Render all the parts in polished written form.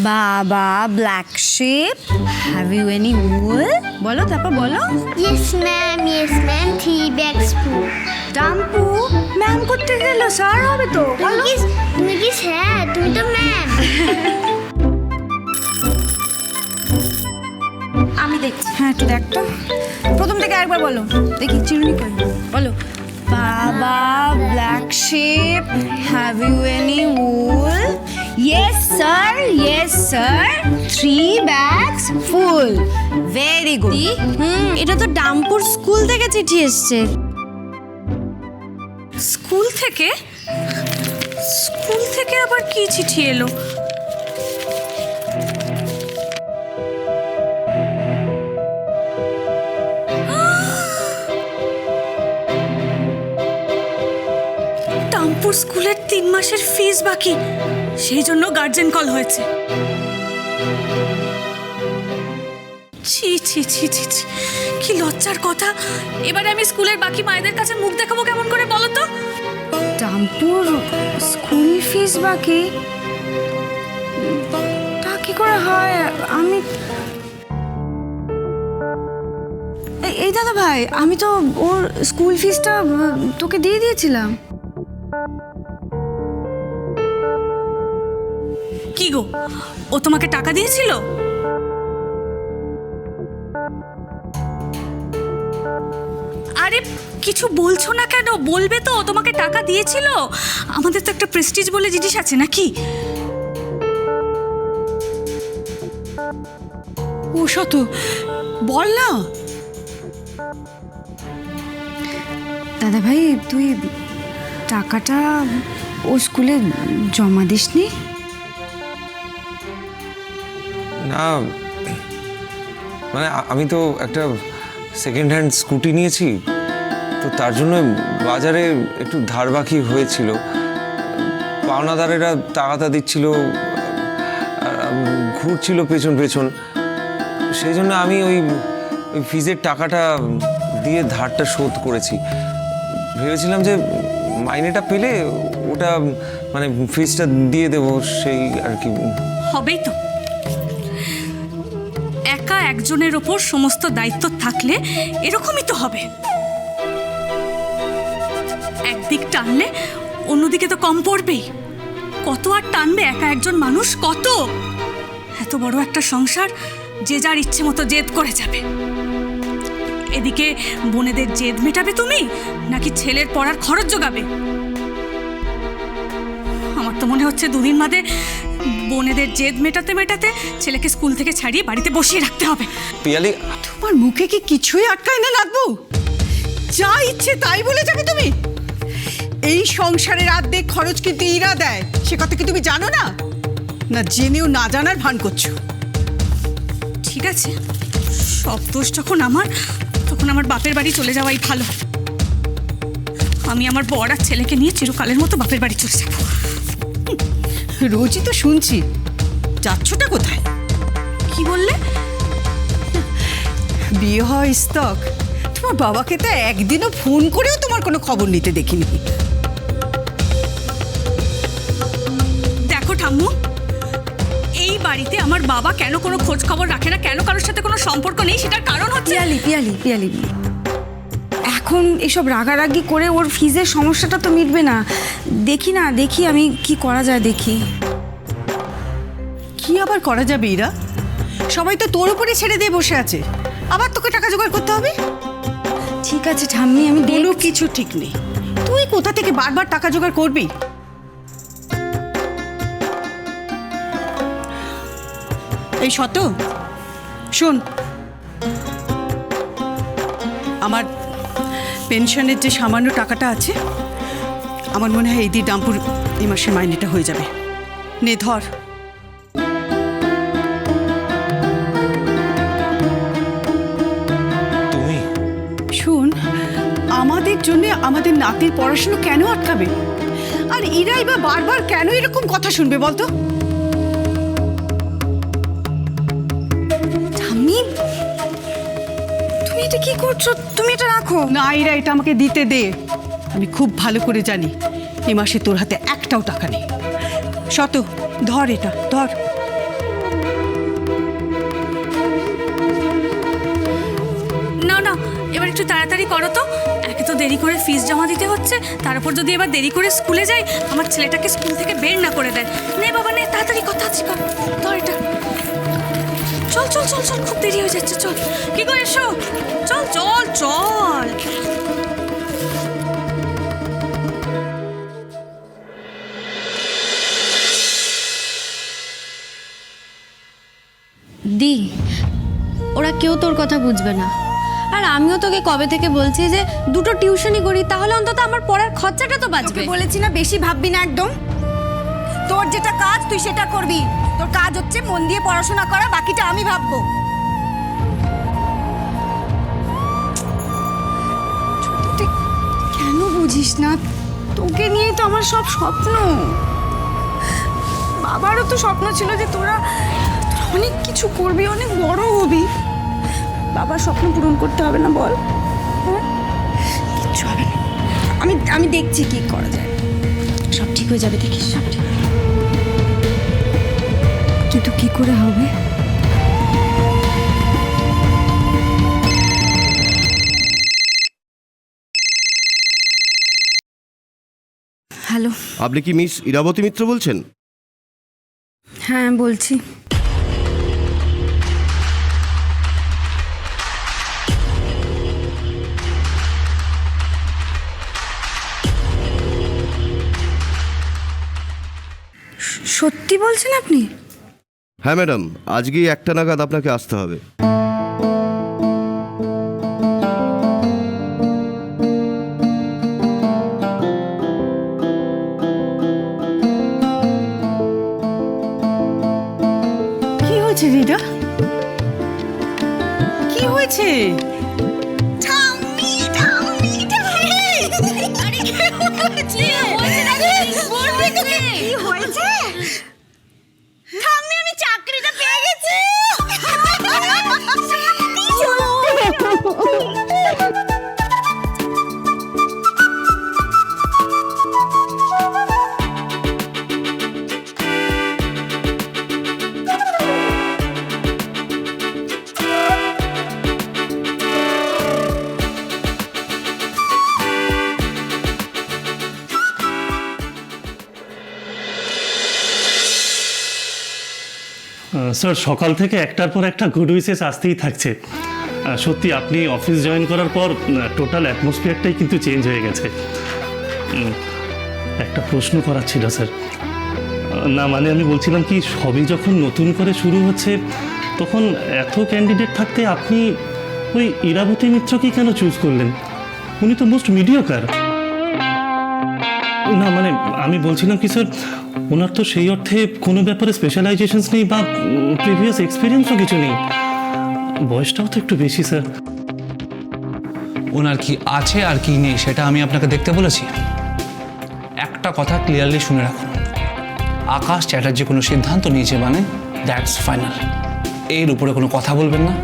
বাবা black sheep, have you any wool? বলো, তারপর বলো। Yes ma'am, 3 bags full. টাম্পু, ম্যাম করতে গেল, স্যার হবে তো, বলো। তুমি কি স্যার? তুমি তো ম্যাম। আমি দেখছি। হ্যাঁ, একটু দেখ তো, প্রথম থেকে একবার বলো, দেখি চিরুনি কই, বলো। বাবা black sheep, have you any wool? Yes sir, 3 bags full. Very good. এটা তো ডাম্পুর স্কুল থেকে চিঠি এসছে। স্কুল থেকে? স্কুল থেকে আবার কি চিঠি এলো? টাম্পুর স্কুলের 3 মাসের ফিস বাকি, সেই জন্য গার্জেন কল হয়েছে। ছি ছি ছি ছি ছি, কি লজ্জার কথা। এবারে আমি স্কুলের বাকি মায়েদের কাছে মুখ দেখাবো কেমন করে বলো তো? টাম্পুর স্কুল ফিস বাকি, তা কি করে হয়? আমি এই দাদা ভাই, আমি তো ওর স্কুল ফিসটা তোকে দিয়ে দিয়েছিলাম। কি গো, ও তোমাকে টাকা দিয়েছিল? আরে কিছু বলছো না কেন? বলবে তো ও তোমাকে টাকা দিয়েছিল। আমাদের তো একটা প্রেস্টিজ বলে জিনিস আছে নাকি? ও শত, বল না। দাদা ভাই, তুই টাকাটা ও স্কুলে জমা দিসনি? না, মানে আমি তো একটা সেকেন্ড হ্যান্ড স্কুটি নিয়েছি, তো তার জন্য বাজারে একটু ধার বাকি হয়েছিল। পাওনাদারেরা টাকাটা দিচ্ছিল, ঘুরছিল পেছন পেছন, সেই জন্য আমি ওই ফিজের টাকাটা দিয়ে ধারটা শোধ করেছি। ভেবেছিলাম যে মাইনেটা পেলে ওটা মানে ফিজটা দিয়ে দেবো, সেই আর কি। হবেই তো, একা একজনের ওপর সমস্ত দায়িত্ব থাকলে এরকমই তো হবে। একদিক টানলে অন্যদিকে তো কম পড়বেই। কত আর টানবে একা একজন মানুষ? কত? এত বড় একটা সংসার, যে যার ইচ্ছে মতো জেদ করে যাবে। এদিকে বোনেদের জেদ মেটাবে তুমি, নাকি ছেলের পড়ার খরচ জোগাবে? আমার তো মনে হচ্ছে দুদিন বাদে বোনেদের জেদ মেটাতে মেটাতে ছেলেকে স্কুল থেকে ছাড়িয়ে বাড়িতে বসিয়ে রাখতে হবে। পিয়ালি, তোমার মুখে কি কিছুই আটকায় না লাগবো? যা ইচ্ছে তাই বলে যাবে তুমি? এই সংসারের অর্ধেক খরচ কিন্তু ইরা দেয়, সে কথা কি তুমি জানো না? না জেনেও না জানার ভান করছো। ঠিক আছে, সব দোষ যখন আমার, তখন আমার বাপের বাড়ি চলে যাওয়াই ভালো। আমি আমার বর আর ছেলেকে নিয়ে চিরকালের মতো বাপের বাড়ি চলে যাব। রোজই তো শুনছি, যাচ্ছটা কোথায়? কি বললে? বিয়ে হয় স্তক, তোমার বাবাকে তো একদিনও ফোন করেও তোমার কোনো খবর নিতে দেখিনি। দেখো ঠাম্মু, এই বাড়িতে আমার বাবা কেন কোনো খোঁজ খবর রাখে না, কেন কারোর সাথে কোনো সম্পর্ক নেই, সেটার কারণ হচ্ছে পিয়ালি, এখন এসব রাগারাগি করে ওর ফিজের সমস্যাটা তো মিটবে না। দেখি আমি কি করা যায়, দেখি। কি আবার করা যাবে ইরা? সবাই তো তোর উপরে ছেড়ে দিয়ে বসে আছে, আবার তোকে টাকা জোগাড় করতে হবে। ঠিক আছে ঠাম্মি, আমি কোনো কিছু ঠিক নেই। তুই কোথা থেকে বারবার টাকা জোগাড় করবি? এই শত, শোন, আমার পেনশনের যে সামান্য টাকাটা আছে, আমার মনে হয় এই দিয়ে ডাম্পুর এই মাসের মাইনেটা হয়ে যাবে। নে ধর। তুমি শোন, আমাদের জন্য আমাদের নাতির পড়াশুনো কেন আটকাবে? আর ইরাই বা বারবার কেন এরকম কথা শুনবে বলতো? ঠাম্মি, তুমি এটা কি করছো? তুমি এটা রাখো না ইরা, এটা আমাকে দিতে দে। আমি খুব ভালো করে জানি এ মাসে তোর হাতে একটাও টাকা নেই। শত, ধর এটা, ধর। এবার একটু তাড়াতাড়ি করো তো, একে তো দেরি করে ফিস জমা দিতে হচ্ছে, তার উপর যদি এবার দেরি করে স্কুলে যাই, আমার ছেলেটাকে স্কুল থেকে বের না করে দেয়। নে বাবা নে, তাড়াতাড়ি কথা আছে, কর ধর এটা। চল চল চল চল, খুব দেরি হয়ে যাচ্ছে, চল। কি করে এসো, চল চল চল। দি, ওরা কেউ তোর কথা বুঝবে না। আর আমিও তোকে কবে থেকে বলছি যে দুটো টিউশনই করি, তাহলে অন্তত আমার পড়ার খরচাটা তো বাঁচবে। তোকে বলেছি না বেশি ভাববি না একদম। তোর যেটা কাজ তুই সেটা করবি। তোর কাজ হচ্ছে মন দিয়ে পড়াশোনা করা, বাকিটা আমি ভাববো। তুই কেন বুঝিস না? তোকে নিয়েই তো আমার সব স্বপ্ন। বাবারও তো স্বপ্ন ছিল যে তোরা অনেক কিছু করবি, অনেক বড় হবি। বাবার স্বপ্ন পূরণ করতে হবে না বল? হ্যাঁ, কিচ্ছু হবে না। আমি দেখছি কি করা যায়। সব ঠিক হয়ে যাবে, দেখিস সব ঠিক। কিন্তু কি করে হবে? হ্যালো, আপনি কি মিস ইরাবতী মিত্র বলছেন? হ্যাঁ বলছি। সত্যি বলছেন আপনি? হ্যাঁ ম্যাডাম, আজকেই 1টা নাগাদ আপনাকে আসতে হবে। কি হয়েছে রিডা? কি হয়েছে? আমি চাকরিটা পেয়ে গেছি। স্যার, সকাল থেকে একটার পর একটা গুড উইসেস আসতেই থাকছে। সত্যি আপনি অফিস জয়েন করার পর টোটাল অ্যাটমসফিয়ারটাই কিন্তু চেঞ্জ হয়ে গেছে। একটা প্রশ্ন করার ছিল স্যার। না মানে আমি বলছিলাম কি, সবই যখন নতুন করে শুরু হচ্ছে তখন এত ক্যান্ডিডেট থাকতে আপনি ওই ইরাবতী মিত্রকে কেন চুজ করলেন? উনি তো মোস্ট মিডিওকার। না মানে আমি বলছিলাম কি স্যার, ওনার তো সেই অর্থে কোনো ব্যাপারে স্পেশালাইজেশনস নেই বা প্রিভিয়াস এক্সপিরিয়েন্সও কিছু নেই। বয়সটাও তো একটু বেশি স্যার। ওনার কি আছে আর কি নেই সেটা আমি আপনাকে দেখতে বলেছি। একটা কথা ক্লিয়ারলি শুনে রাখুন, আকাশ চ্যাটার্জি কোনো সিদ্ধান্ত নিয়েছে মানে দ্যাটস ফাইনাল। এর উপরে কোনো কথা বলবেন না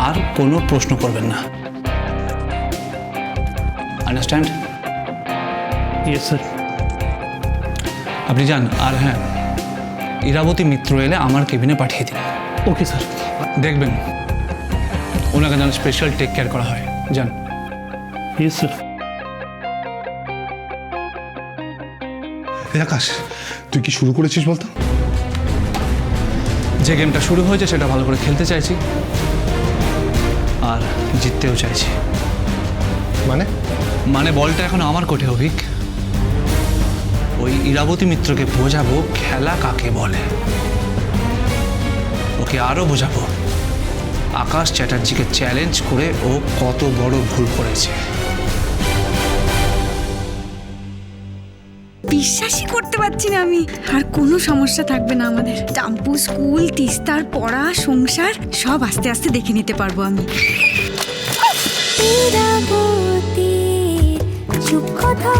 আর কোনো প্রশ্ন করবেন না। আন্ডারস্ট্যান্ড? Yes sir. আপনি যান। আর হ্যাঁ, ইরাবতী মিত্র এলে আমার কেবিনে পাঠিয়ে দিন। Okay sir. দেখবেন ওনাকে যেন স্পেশাল টেক কেয়ার করা হয়। যান। Yes sir. আকাশ, তুই কি শুরু করেছিস বলতো? যে গেমটা শুরু হয়েছে সেটা ভালো করে খেলতে চাইছি আর জিততেও চাইছি। মানে বলটা এখন আমার কোর্টে অভিক। ওই ইরাবতী মিত্রকে বোঝাবো খেলা কাকে বলে। ওকে আরো বোঝাবো আকাশ চ্যাটার্জিকে চ্যালেঞ্জ করে ও কত বড় ভুল করেছে। বিশ্বাসই করতে পারছি না আমি। আর কোনো সমস্যা থাকবে না আমাদের। টাম্পু স্কুল, তিস্তার পড়া, সংসার সব আস্তে আস্তে দেখে নিতে পারবো আমি। চুপ কথা